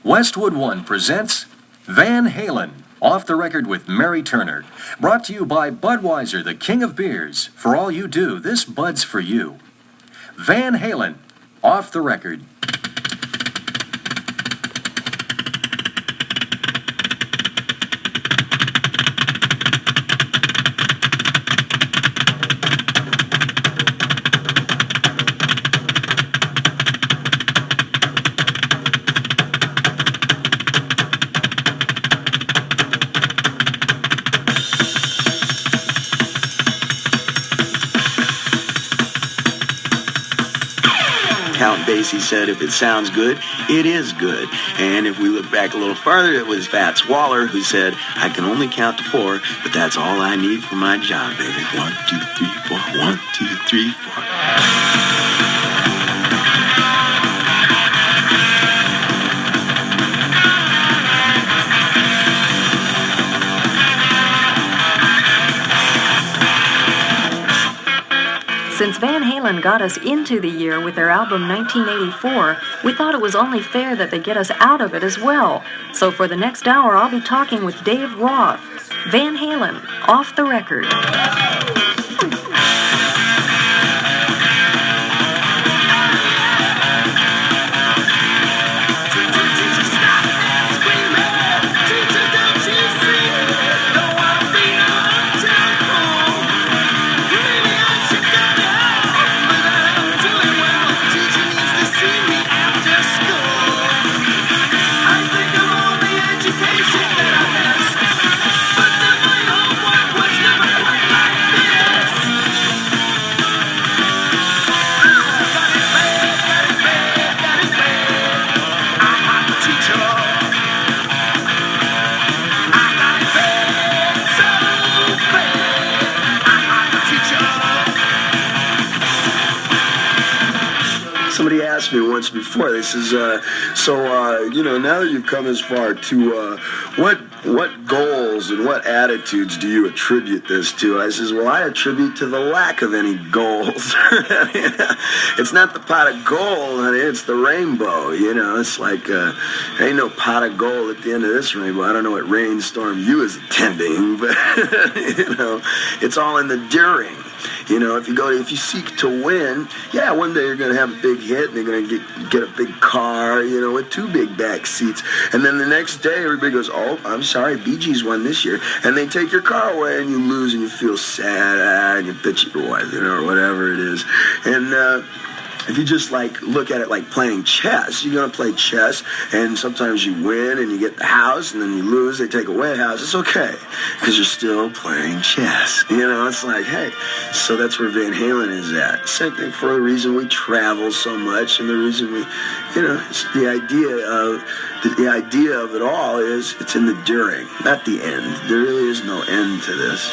Westwood One presents Van Halen, Off the Record with Mary Turner. Brought to you by Budweiser, the king of beers. For all you do, this Bud's for you. Van Halen, Off the Record. Count Basie said, if it sounds good, it is good. And if we look back a little farther, it was Fats Waller who said, I can only count to 4, but that's all I need for my job, baby. 1, 2, 3, 4. 1, 2, 3, 4. Since Van Halen got us into the year with their album 1984, we thought it was only fair that they get us out of it as well. So for the next hour, I'll be talking with Dave Roth. Van Halen, Off the Record. Somebody asked me once before, they says, now that you've come as far to, what goals and what attitudes do you attribute this to? I says, well, I attribute to the lack of any goals. It's not the pot of gold, honey, it's the rainbow, It's like, there ain't no pot of gold at the end of this rainbow. I don't know what rainstorm you is attending, but, it's all in the during. If you seek to win, yeah, one day you're going to have a big hit and they're going to get a big car, with 2 big back seats. And then the next day everybody goes, oh, I'm sorry, Bee Gees won this year. And they take your car away and you lose and you feel sad and you bitch at your wife, or whatever it is. And, if you just look at it like playing chess, you're going to play chess and sometimes you win and you get the house and then you lose, they take away a house. It's okay because you're still playing chess. It's like, hey, so that's where Van Halen is at. Same thing for the reason we travel so much and the reason we, it's the idea of it all is it's in the during, not the end. There really is no end to this.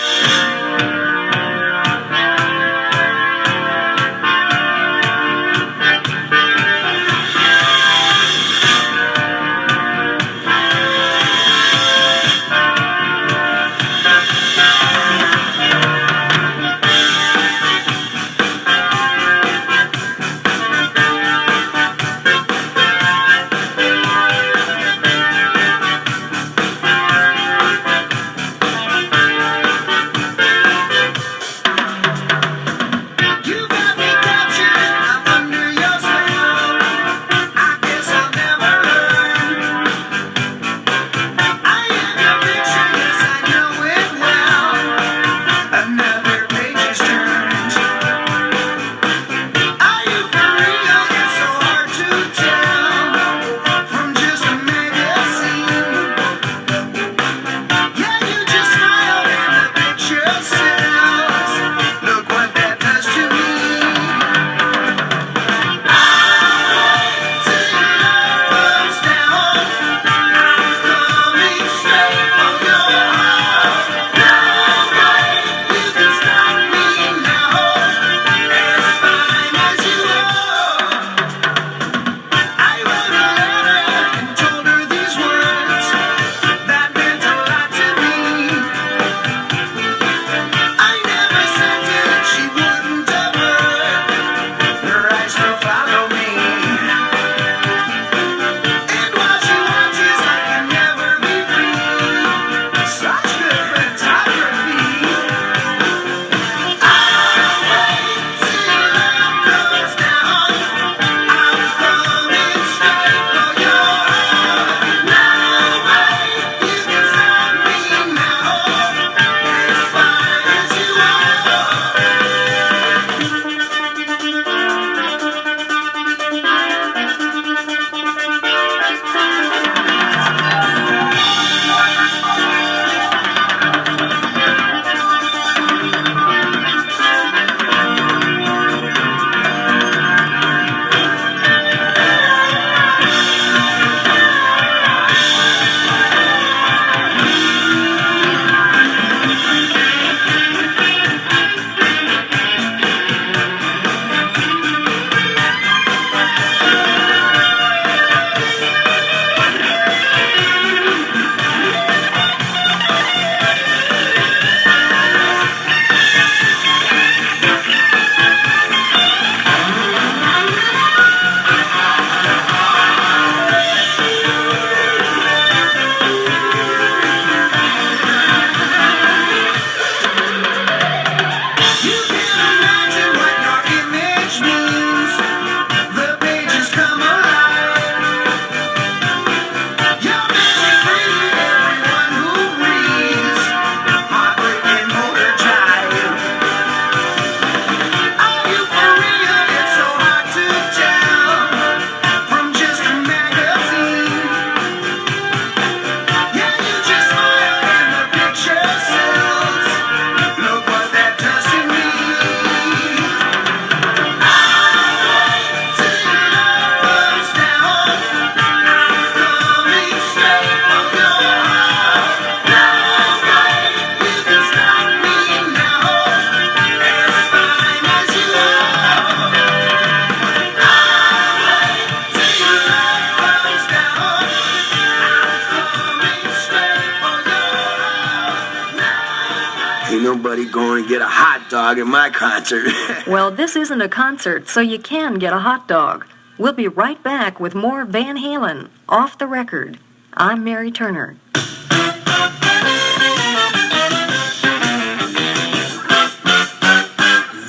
Ain't nobody going to get a hot dog at my concert. Well, this isn't a concert, so you can get a hot dog. We'll be right back with more Van Halen, Off the Record. I'm Mary Turner.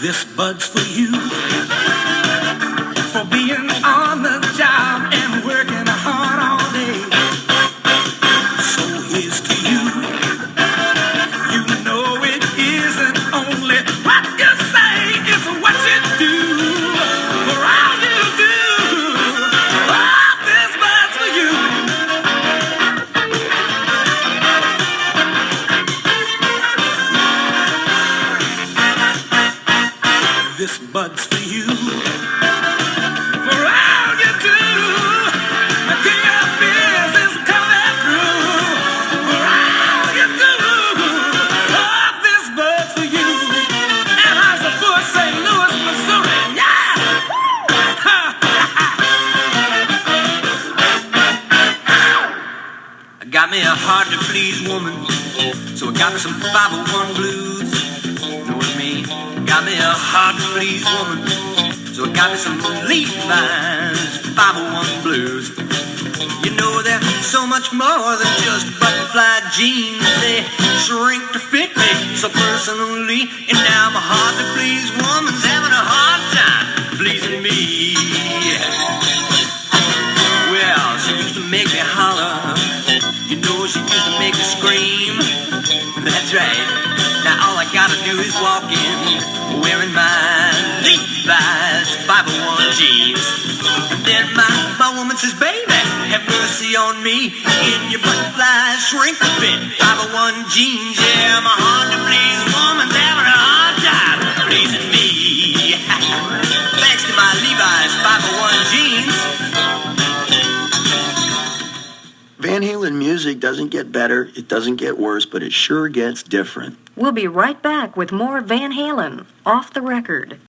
This bud's for you, for being on the job and working hard all day. So here's to you. You know it isn't only what you say, it's what you do. For all you do, oh, this bud's for you. This bud's for you. For all you do, the king of beers is coming through. For all you do, oh, this bud's for you. And I support St. Louis, Missouri, yeah! I got me a hard to please woman, so I got me some 501 blues. Know what I mean? Got me a hard to please woman, so I got me some Levi's 501 blues. You know they're so much more than just butterfly jeans. They shrink to fit me so personally, and now my hard to please woman's having a hard time pleasing me. Well, she used to make me holler. You know she used to make me scream. That's right. Now all I gotta do is walk in, wearing my Levi's 501 jeans. And then my woman says, baby, have mercy on me in your butterfly shrink fit 501 jeans. Yeah, my hard to please woman's having a hard time pleasing me. Thanks to my Levi's 501 jeans. Van Halen music doesn't get better, it doesn't get worse, but it sure gets different. We'll be right back with more Van Halen, Off the Record.